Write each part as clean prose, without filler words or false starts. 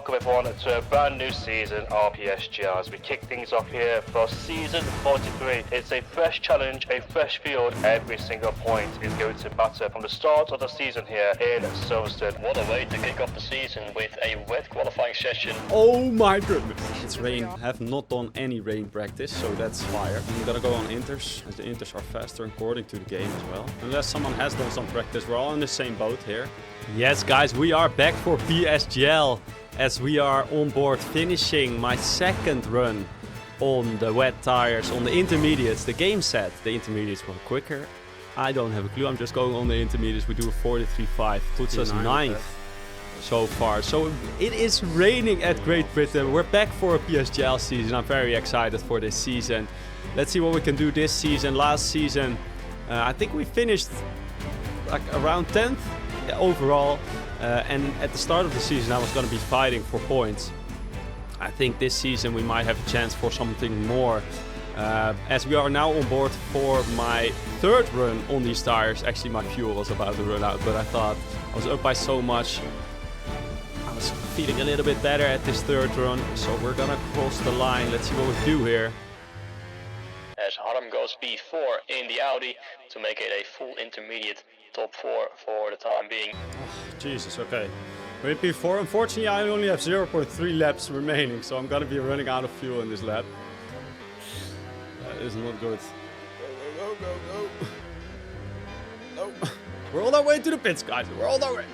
welcome everyone to a brand new season of PSGL as we kick things off here for season 43. It's a fresh challenge, a fresh field. Every single point is going to matter from the start of the season here in Silverstone. What a way to kick off the season with a wet qualifying session. Oh my goodness. It's rain. I have not done any rain practice, so that's fire. I'm gonna go on inters, as the inters are faster according to the game as well. Unless someone has done some practice, we're all in the same boat here. Yes guys, we are back for PSGL as we are on board finishing my second run on the wet tires, on the intermediates. The game said the intermediates were quicker. I don't have a clue, I'm just going on the intermediates. We do a 43.5, puts us 9th so far. So it is raining at Great Britain. We're back for a PSGL season. I'm very excited for this season. Let's see what we can do this season. Last season, I think we finished like around 10th overall. And at the start of the season, I was going to be fighting for points. I think this season we might have a chance for something more. As we are now on board for my third run on these tires. Actually, my fuel was about to run out, but I thought I was up by so much. I was feeling a little bit better at this third run, so we're gonna cross the line. Let's see what we do here. As Harmnn goes P4 in the Audi to make it a full intermediate top 4 for the time being. Oh, Jesus, okay. We're in P4. Unfortunately, I only have 0.3 laps remaining, so I'm gonna be running out of fuel in this lap. That is not good. Go, go, go, go. No. We're on our way to the pits, guys. We're on our way.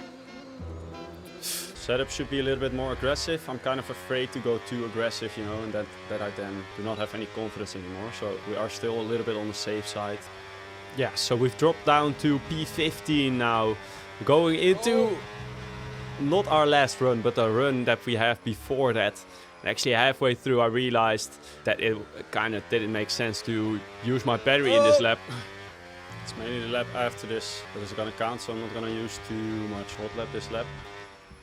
Setup should be a little bit more aggressive. I'm kind of afraid to go too aggressive, you know, and that I then do not have any confidence anymore. So we are still a little bit on the safe side. Yeah, so we've dropped down to P15 now. Going into not our last run, but the run that we have before that. And actually halfway through I realized that it kind of didn't make sense to use my battery in this lap. It's mainly the lap after this that is gonna count, so I'm not gonna use too much hot lap this lap.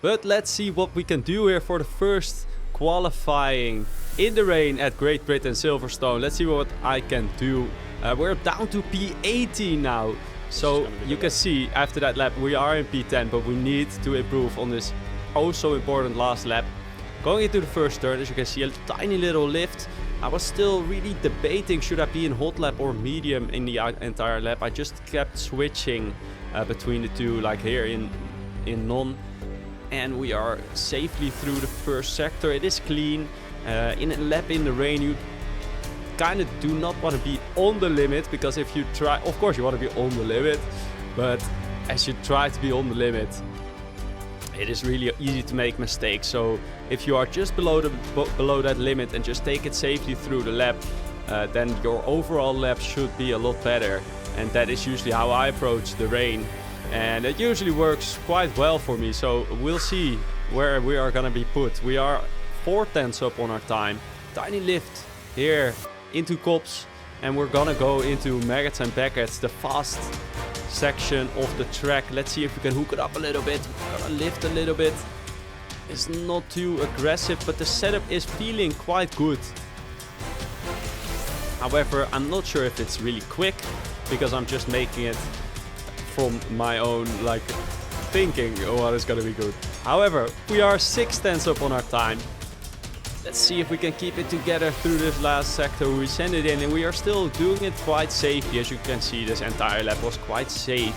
But let's see what we can do here for the first qualifying in the rain at Great Britain Silverstone. Let's see what I can do. We're down to P18 now. So you can see after that lap we are in P10, but we need to improve on this oh so important last lap. Going into the first turn, as you can see, a tiny little lift. I was still really debating should I be in hot lap or medium in the entire lap. I just kept switching between the two, like here in non. And we are safely through the first sector. It is clean. In a lap in the rain, you kind of do not want to be on the limit, because if you try, of course you want to be on the limit, but as you try to be on the limit, it is really easy to make mistakes. So if you are just below that limit and just take it safely through the lap, then your overall lap should be a lot better. And that is usually how I approach the rain. And it usually works quite well for me. So we'll see where we are gonna be put. We are 4/10 up on our time. Tiny lift here into Cops. And we're gonna go into Maggots and Beckets, the fast section of the track. Let's see if we can hook it up a little bit. We're gonna lift a little bit. It's not too aggressive, but the setup is feeling quite good. However, I'm not sure if it's really quick, because I'm just making it from my own like thinking, oh, it's gonna be good. However, we are 6/10 up on our time. Let's see if we can keep it together through this last sector. We send it in and we are still doing it quite safely. As you can see, this entire lap was quite safe.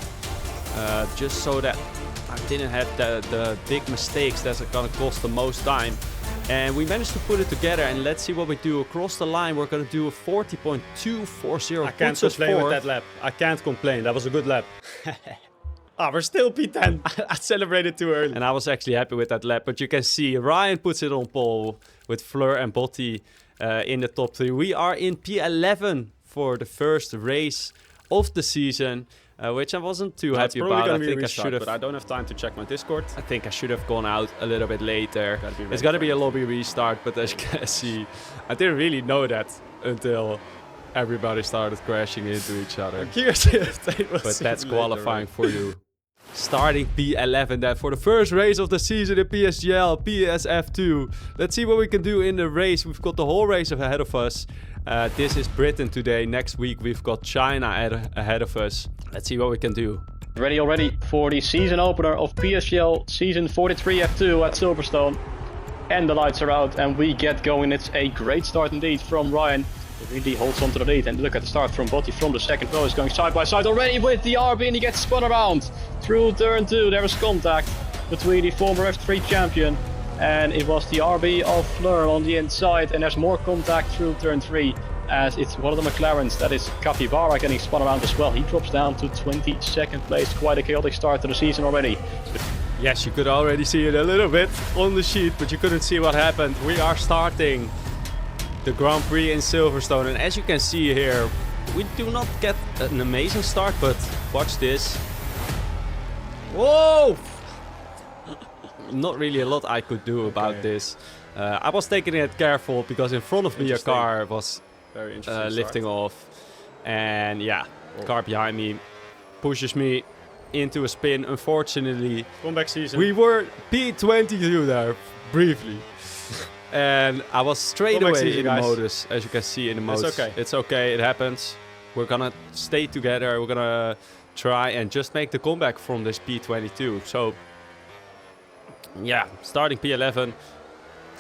Just so that I didn't have the big mistakes that's gonna cost the most time. And we managed to put it together, and let's see what we do. Across the line, we're gonna do a 40.240. I can't complain with that lap. I can't complain. That was a good lap. We're still P10. I celebrated too early. And I was actually happy with that lap. But you can see Ryan puts it on pole with Fleur and Botti in the top 3. We are in P11 for the first race of the season, which I wasn't too happy about. I think I should have, but I don't have time to check my Discord. I think I should have gone out a little bit later. It's gotta be a lobby restart, but as you can see, I didn't really know that until everybody started crashing into each other. But that's qualifying for you. Starting P11 then for the first race of the season in PSGL PS F2. Let's see what we can do in the race. We've got the whole race ahead of us. This is Britain today. Next week we've got China ahead of us. Let's see what we can do. Ready already for the season opener of PSGL season 43 F2 at Silverstone. And the lights are out and we get going. It's a great start indeed from Ryan. He really holds on to the lead, and look at the start from Botti from the second row. Is going side by side already with the RB, and he gets spun around through turn 2. There is contact between the former F3 champion, and it was the RB of Fleur on the inside, and there's more contact through turn 3 as it's one of the McLarens, that is Capybara, getting spun around as well. He drops down to 22nd place. Quite a chaotic start to the season already. Yes, you could already see it a little bit on the sheet, but you couldn't see what happened. We are starting the Grand Prix in Silverstone, and as you can see here, we do not get an amazing start, but watch this. Whoa! Not really a lot I could do about this. I was taking it careful because in front of me a car was lifting off, and yeah, the car behind me pushes me into a spin. Unfortunately, Comeback season. we were P22 there briefly. And I was straight away in the modus, as you can see in the modus. It's okay. It's okay, it happens. We're gonna stay together. We're gonna try and just make the comeback from this P22. So, yeah, starting P11,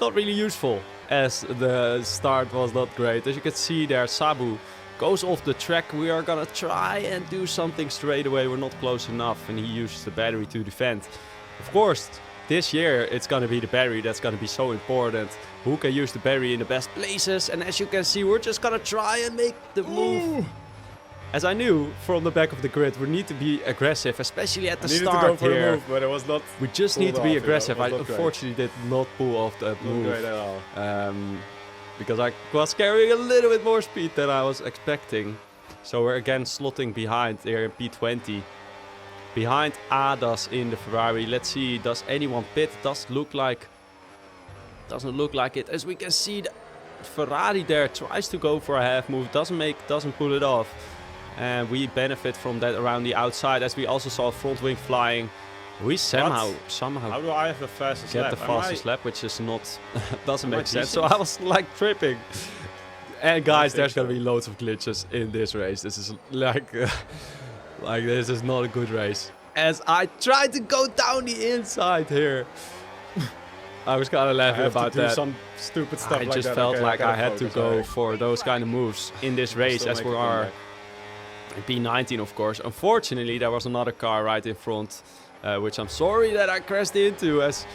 not really useful as the start was not great. As you can see there, Sabu goes off the track. We are gonna try and do something straight away. We're not close enough, and he uses the battery to defend. Of course, this year it's gonna be the battery that's gonna be so important. Who can use the battery in the best places? And as you can see, we're just gonna try and make the move. As I knew from the back of the grid, we need to be aggressive, especially at the start to go for here. the move, but it was not. We just need to be off, aggressive. I it was not unfortunately did not pull off that Not move. great at all. Because I was carrying a little bit more speed than I was expecting. So we're again slotting behind here in P20. Behind Adas in the Ferrari. Let's see, does anyone pit? Doesn't look like it. As we can see, the Ferrari there tries to go for a half move, doesn't pull it off. And we benefit from that around the outside, as we also saw front wing flying. We somehow How do I have the fastest get lap? the fastest lap, which is not doesn't Am I make sense. decent? So I was like tripping. And guys, think there's gonna so. be loads of glitches in this race. This is like this is not a good race. As I tried to go down the inside here, I was kind of I laughing have about to do that. some stupid stuff I like just that. felt Okay, like I gotta had to focus, go alright. for those kind of moves in this race, Still as make we a are comeback. in P19, of course. Unfortunately, there was another car right in front, which I'm sorry that I crashed into, as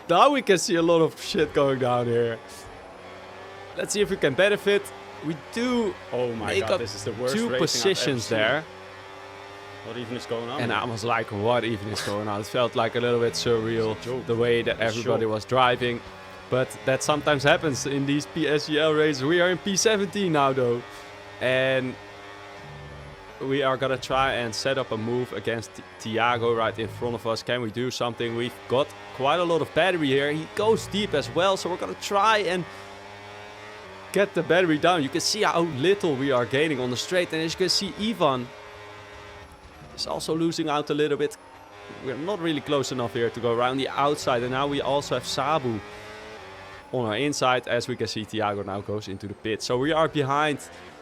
now we can see a lot of shit going down here. Let's see if we can benefit. We do Oh my make god, up this is the worst two racing I've positions ever seen. there. What even is going on? And here? I was like, what even is going on? It felt like a little bit surreal, It's a joke. the way that everybody was driving. But that sometimes happens in these PSGL races. We are in P17 now though. And we are gonna try and set up a move against Thiago right in front of us. Can we do something? We've got quite a lot of battery here. He goes deep as well, so we're gonna try and get the battery down. You can see how little we are gaining on the straight. And as you can see, Ivan is also losing out a little bit. We're not really close enough here to go around the outside. And now we also have Sabu on our inside. As we can see, Thiago now goes into the pit. So we are behind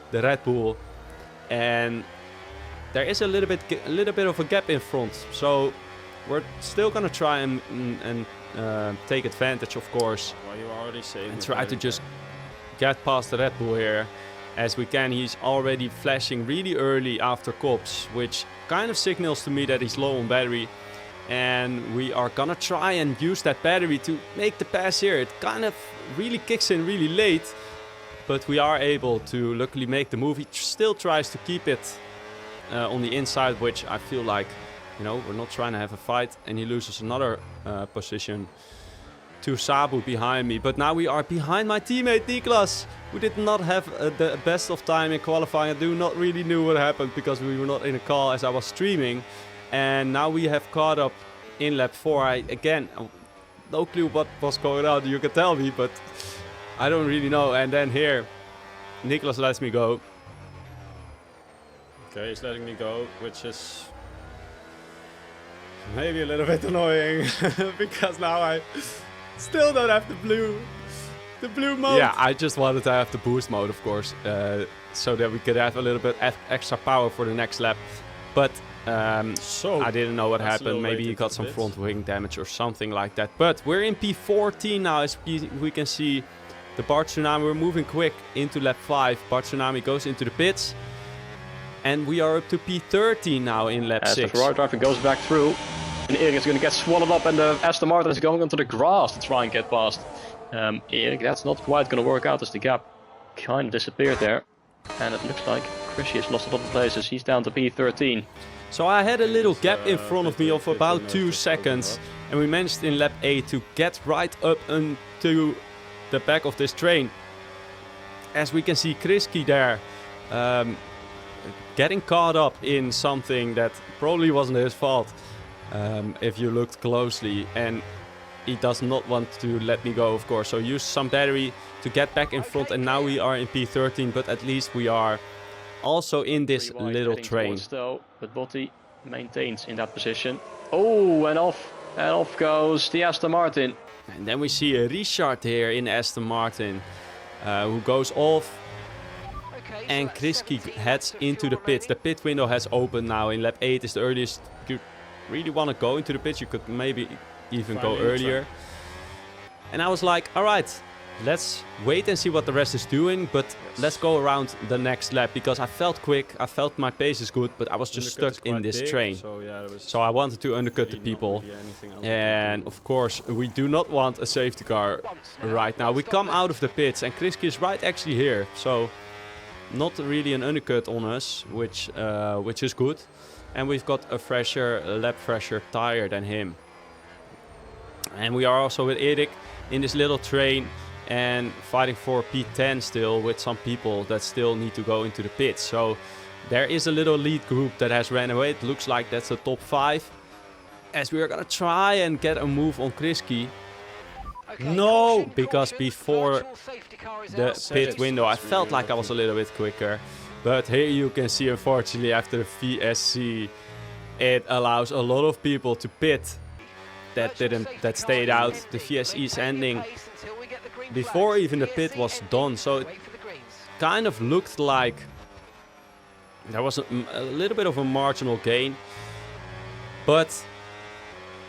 the Red Bull. And there is a little bit of a gap in front. So we're still going to try and take advantage, of course. Well, you already saying And try to just get past the Red Bull here as we can. He's already flashing really early after Cops, which kind of signals to me that he's low on battery. And we are gonna try and use that battery to make the pass here. It kind of really kicks in really late, but we are able to luckily make the move. He still tries to keep it on the inside, which I feel like, you know, we're not trying to have a fight. And he loses another position to Sabu behind me. But now we are behind my teammate Niklas, who did not have the best of time in qualifying. I do not really know what happened because we were not in a call as I was streaming. And now we have caught up in lap 4. Again, no clue what was going on. You can tell me, but I don't really know. And then here, Niklas lets me go. Okay, he's letting me go, which is maybe a little bit annoying because now I still don't have the blue mode. Yeah, I just wanted to have the boost mode, of course, so that we could have a little bit extra power for the next lap. But I didn't know what happened. Maybe he got some front wing damage or something like that. But we're in P14 now, as we can see. The Bart Tsunami, we're moving quick into lap 5. Bart Tsunami goes into the pits. And we are up to P13 now in lap 6. As the Ferrari driver goes back through. And Erik is going to get swallowed up, and the Aston Martin is going onto the grass to try and get past Erik. That's not quite going to work out, as the gap kind of disappeared there. And it looks like Chrissy has lost a lot of places. He's down to P13. So I had a little gap in front of me of about 2 seconds. And we managed in lap 8 to get right up into the back of this train. As we can see Krisky there getting caught up in something that probably wasn't his fault. If you looked closely, and he does not want to let me go, of course. So use some battery to get back in front, and now we are in P13, but at least we are also in this little train. Though, but Botti maintains in that position. Oh, and off goes the Aston Martin. And then we see a Richard here in Aston Martin, who goes off. And Krisky heads into the pits. The pit window has opened now. In lap 8 is the earliest you really want to go into the pits. You could maybe even go earlier. And I was like, alright, let's wait and see what the rest is doing. But let's go around the next lap, because I felt quick. I felt my pace is good, but I was just stuck in this train. So I wanted to undercut the people. And of course, we do not want a safety car right now. We come out of the pits, and Krisky is right actually here. So not really an undercut on us, which is good. And we've got a lap fresher tire than him. And we are also with Erik in this little train and fighting for P10 still, with some people that still need to go into the pits. So there is a little lead group that has ran away. It looks like that's the top 5. As we are gonna try and get a move on Krisky. No, because before the pit window I felt like I was a little bit quicker. But here you can see, unfortunately, after the VSC, it allows a lot of people to pit that stayed out. The VSE is ending before even the pit was done. So it kind of looked like there was a little bit of a marginal gain. But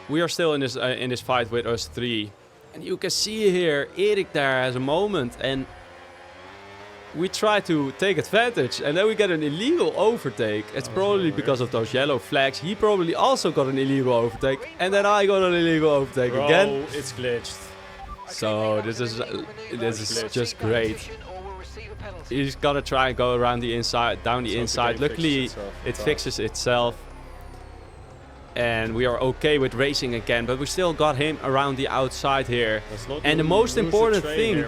we are still in this fight with us 3. And you can see here, Erik there has a moment, and we try to take advantage, and then we get an illegal overtake. It's probably because of those yellow flags. He probably also got an illegal overtake, and then I got an illegal overtake again. It's glitched. So this is just great. He's gonna try and go around the inside, down the inside. Luckily, it fixes itself. And we are okay with racing again, but we still got him around the outside here. And the most important thing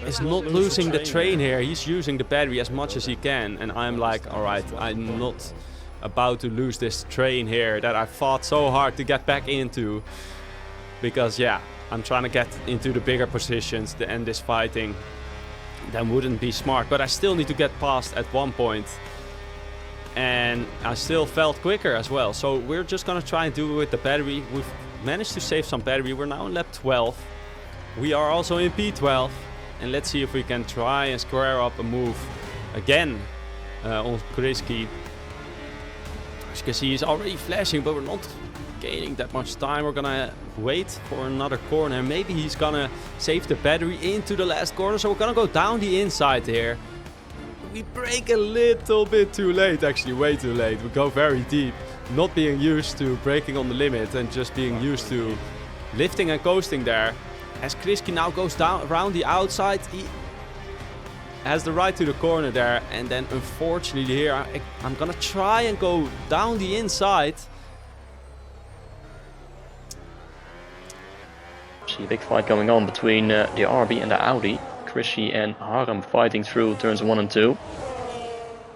is not losing the train here. He's using the battery as much as he can. And I'm like, alright, I'm not about to lose this train here that I fought so hard to get back into. Because yeah, I'm trying to get into the bigger positions to end this fighting. That wouldn't be smart, but I still need to get past at one point. And I still felt quicker as well. So we're just gonna try and do it with the battery. We've managed to save some battery. We're now in lap 12. We are also in P12. And let's see if we can try and square up a move again on Krisky. As you can see, he's already flashing, but we're not gaining that much time. We're gonna wait for another corner. Maybe he's gonna save the battery into the last corner. So we're gonna go down the inside here. We brake a little bit too late, actually, way too late. We go very deep, not being used to braking on the limit and just being used to lifting and coasting there. As Krisky now goes down around the outside, he has the right to the corner there. And then unfortunately here, I'm gonna try and go down the inside. See a big fight going on between the RB and the Audi. Krisky and Harmnn fighting through turns 1 and 2.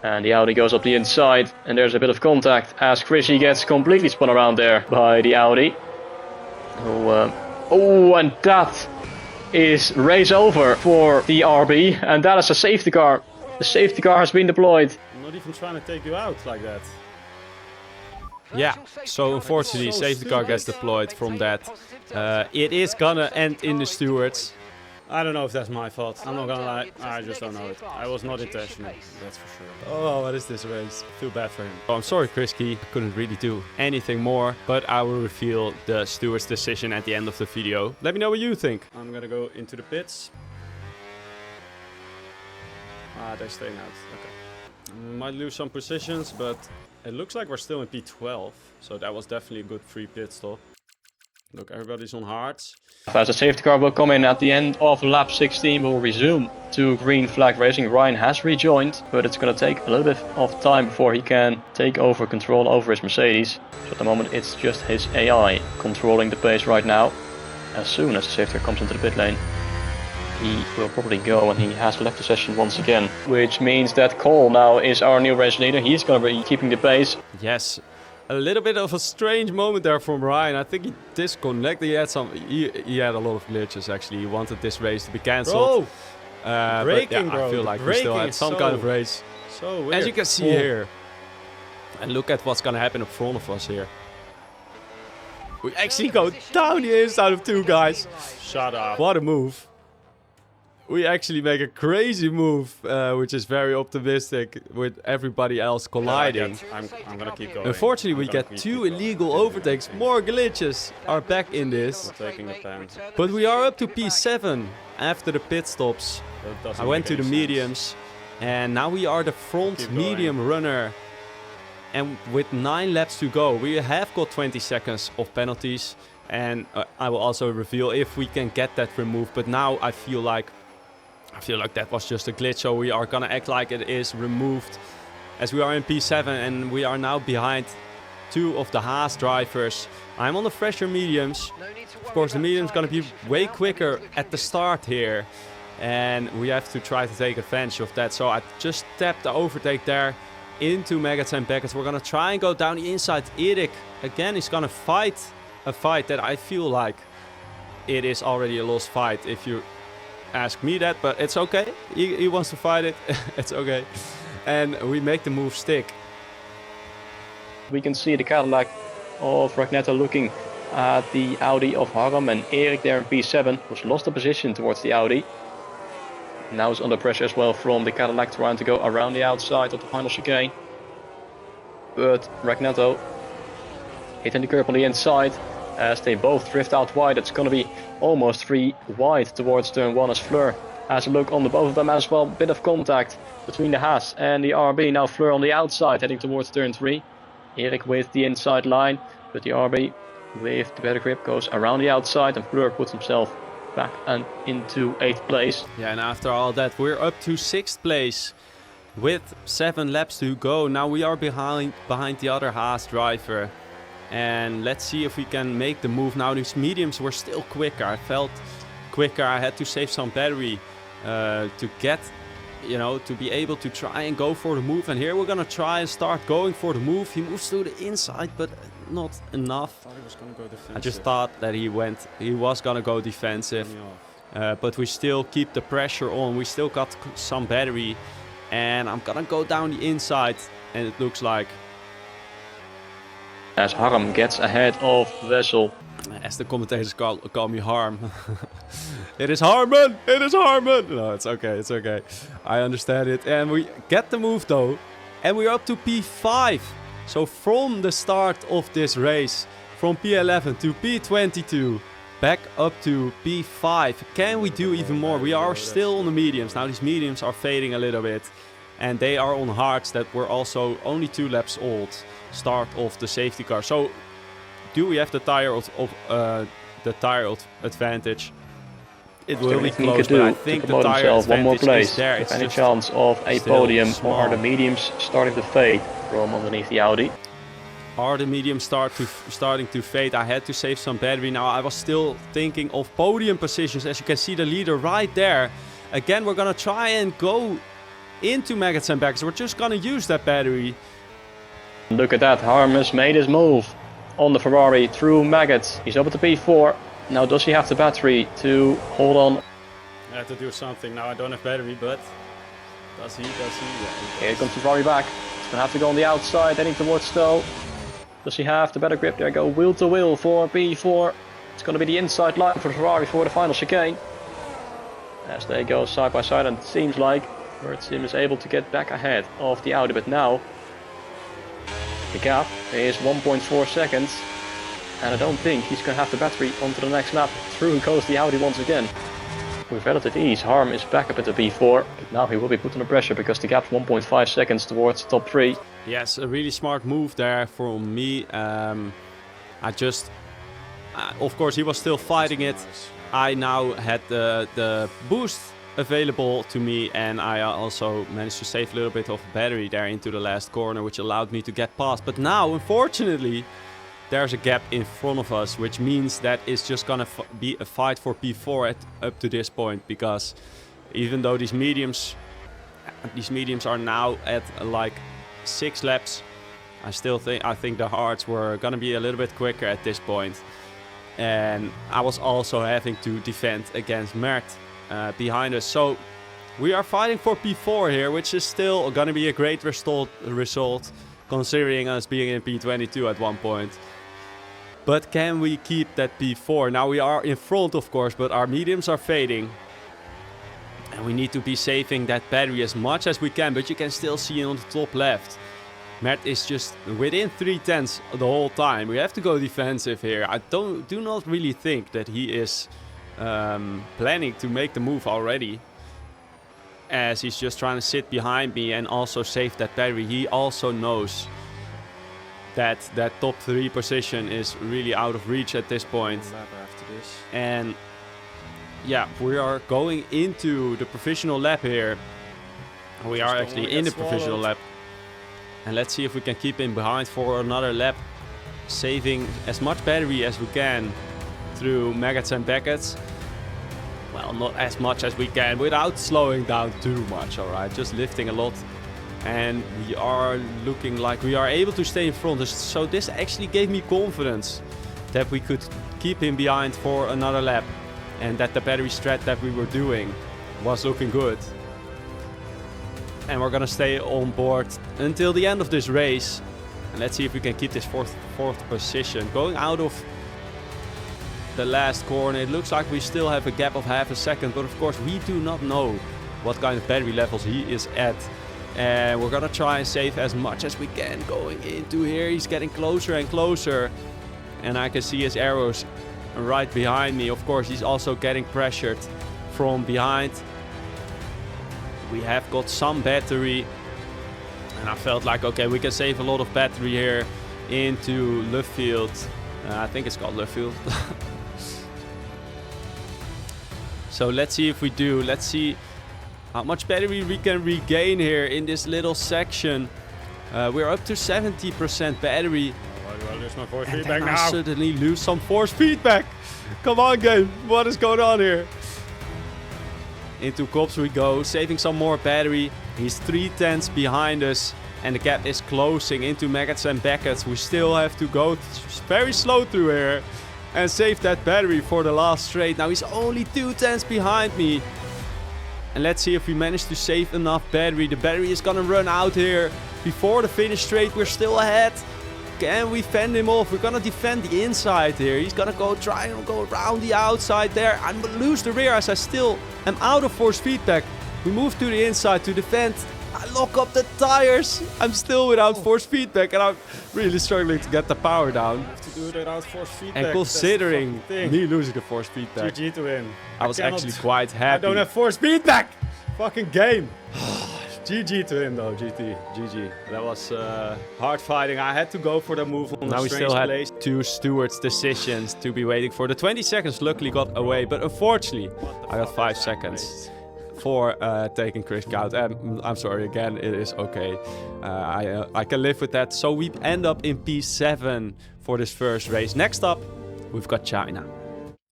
And the Audi goes up the inside, and there's a bit of contact as Krisky gets completely spun around there by the Audi. Oh, and that is race over for the RB, and that is a safety car. The safety car has been deployed. I'm not even trying to take you out like that. Yeah, so unfortunately safety car gets deployed from that. It is gonna end in the stewards. I don't know if that's my fault. I'm not gonna lie. I just don't know it. I was not intentional. That's for sure. Oh, what is this race? I feel bad for him. Oh, I'm sorry, Krisky. I couldn't really do anything more, but I will reveal the steward's decision at the end of the video. Let me know what you think. I'm gonna go into the pits. Ah, they're staying out. Okay. Might lose some positions, but it looks like we're still in P12. So that was definitely a good free pit stop. Look, everybody's on hards. As a safety car will come in at the end of lap 16, we'll resume to green flag racing. Ryan has rejoined, but it's going to take a little bit of time before he can take over control over his Mercedes. So at the moment it's just his AI controlling the pace right now. As soon as the safety car comes into the pit lane, he will probably go, and he has left the session once again. Which means that Cole now is our new race leader. He's going to be keeping the pace. Yes. A little bit of a strange moment there from Ryan. I think he disconnected. He had a lot of glitches actually. He wanted this race to be cancelled. Braking, I feel like we still had some kind of race. So weird. As you can see here. And look at what's gonna happen in front of us here. We actually go down the inside of two guys. Shut up. What a move. We actually make a crazy move, which is very optimistic with everybody else colliding. I'm gonna keep going. Unfortunately, we get two illegal overtakes. More glitches are back in this. Taking the pen. But we are up to P7 after the pit stops. I went to the mediums. And now we are the front medium runner. And with 9 laps to go, we have got 20 seconds of penalties. And I will also reveal if we can get that removed. But now I feel like that was just a glitch, so we are gonna act like it is removed, as we are in P7 and we are now behind 2 of the Haas drivers. I'm on the fresher mediums. Of course, the medium's gonna be way quicker at the start here, and we have to try to take advantage of that. So I just tapped the overtake there into Maggots and Beckett. We're gonna try and go down the inside. Erik again is gonna fight a fight that I feel like it is already a lost fight, if you ask me that, but it's okay. He wants to fight it. It's okay. And we make the move stick. We can see the Cadillac of Ragnetto looking at the Audi of Harmnn, and Erik there in P7 was lost the position towards the Audi. Now is under pressure as well from the Cadillac, trying to go around the outside of the final chicane. But Ragnetto hitting the curb on the inside. As they both drift out wide, it's going to be almost 3 wide towards turn 1 as Fleur has a look on the both of them as well. Bit of contact between the Haas and the RB. Now Fleur on the outside heading towards turn 3. Erik with the inside line, but the RB with the better grip goes around the outside, and Fleur puts himself back and into 8th place. Yeah, and after all that, we're up to 6th place with 7 laps to go. Now we are behind the other Haas driver. And let's see if we can make the move. Now these mediums were still quicker. I felt quicker. I had to save some battery to get, to be able to try and go for the move. And here we're gonna try and start going for the move. He moves to the inside, but not enough. I thought he was gonna go defensive. I just thought that he was gonna go defensive. But we still keep the pressure on. We still got some battery. And I'm gonna go down the inside. And it looks like, as Harmnn gets ahead of Wessel. as the commentators call me Harm. It is Harmnn! It is Harmnn! No, it's okay, it's okay. I understand it. And we get the move though. And we're up to P5. So from the start of this race, from P11 to P22, back up to P5. Can we do even more? We are still on the mediums. Now these mediums are fading a little bit. And they are on hards that were also only 2 laps old. Start of the safety car. So do we have the tire advantage? It will be close, but I think the tire advantage is there. It's any chance of a podium, or are the mediums starting to fade from underneath the Audi? Are the mediums starting to fade? I had to save some battery. Now I was still thinking of podium positions. As you can see, the leader right there. Again, we're gonna try and go into Maggots and Beckett. We're just gonna use that battery. Look at that, Harmnn made his move on the Ferrari through Maggots. He's up to P4. Now does he have the battery to hold on? I have to do something. Now I don't have battery, but does he? Yeah, Here comes the Ferrari back. He's going to have to go on the outside, heading towards Stowe. Does he have the better grip? There go wheel to wheel for P4. It's going to be the inside line for the Ferrari for the final chicane. as they go side by side, and it seems like Sim is able to get back ahead of the Audi, but now the gap is 1.4 seconds, and I don't think he's going to have the battery onto the next lap. Through goes the Audi once again. With relative ease, Harmnn is back up at the P4, but now he will be put under pressure because the gap's 1.5 seconds towards the top 3. Yes, a really smart move there from me. Of course, he was still fighting it. I now had the boost available to me, and I also managed to save a little bit of battery there into the last corner, which allowed me to get past. But now, unfortunately, there's a gap in front of us, which means that it's just gonna be a fight for P4 up to this point, because even though these mediums are now at like 6 laps, I think the hards were gonna be a little bit quicker at this point. And I was also having to defend against Mert behind us. So we are fighting for P4 here, which is still gonna be a great result considering us being in P22 at one point. But can we keep that P4? Now we are in front, of course, but our mediums are fading. And we need to be saving that battery as much as we can, but you can still see on the top left. Mert is just within 3/10 the whole time. We have to go defensive here. I do not really think that he is planning to make the move already, as he's just trying to sit behind me and also save that battery. He also knows that that top 3 position is really out of reach at this point. And yeah, we are going into the professional lap here. We are actually in the professional lap. And let's see if we can keep him behind for another lap, saving as much battery as we can through maggots and beckets. Well, not as much as we can without slowing down too much, alright? Just lifting a lot. And we are looking like we are able to stay in front. So this actually gave me confidence that we could keep him behind for another lap. And that the battery strat that we were doing was looking good. And we're gonna stay on board until the end of this race. And let's see if we can keep this fourth position. Going out of the last corner, it looks like we still have a gap of half a second. But of course, we do not know what kind of battery levels he is at. And we're gonna try and save as much as we can going into here. He's getting closer and closer. And I can see his arrows right behind me. Of course, he's also getting pressured from behind. We have got some battery, and I felt like, okay, we can save a lot of battery here into Luffield. I think it's called Luffield. So let's see if we do. Let's see how much battery we can regain here in this little section. We're up to 70% battery. Why do I lose my force And feedback then I now? suddenly lose some force feedback. Come on, game. What is going on here? Into Cops we go, saving some more battery. He's 3/10 behind us, and the gap is closing into maggots and beckets. We still have to go very slow through here and save that battery for the last straight. Now he's only 2/10 behind me. And let's see if we manage to save enough battery. The battery is gonna run out here before the finish straight. We're still ahead. Can we fend him off? We're gonna defend the inside here. He's gonna try and go around the outside there. I'm gonna lose the rear as I still am out of force feedback. We move to the inside to defend. I lock up the tires. I'm still without force feedback, and I'm really struggling to get the power down. have to do it without force feedback. And considering me losing the force feedback, GG to win. I was actually quite happy. I don't have force feedback! Fucking game! GG to him though, GG. That was hard fighting. I had to go for the move on Now the we strange still place. had 2 stewards' decisions to be waiting for. The 20 seconds luckily got away, but unfortunately I got 5 seconds for taking Chris out. I'm sorry again, it is okay. I can live with that. So we end up in P7 for this first race. Next up, we've got China.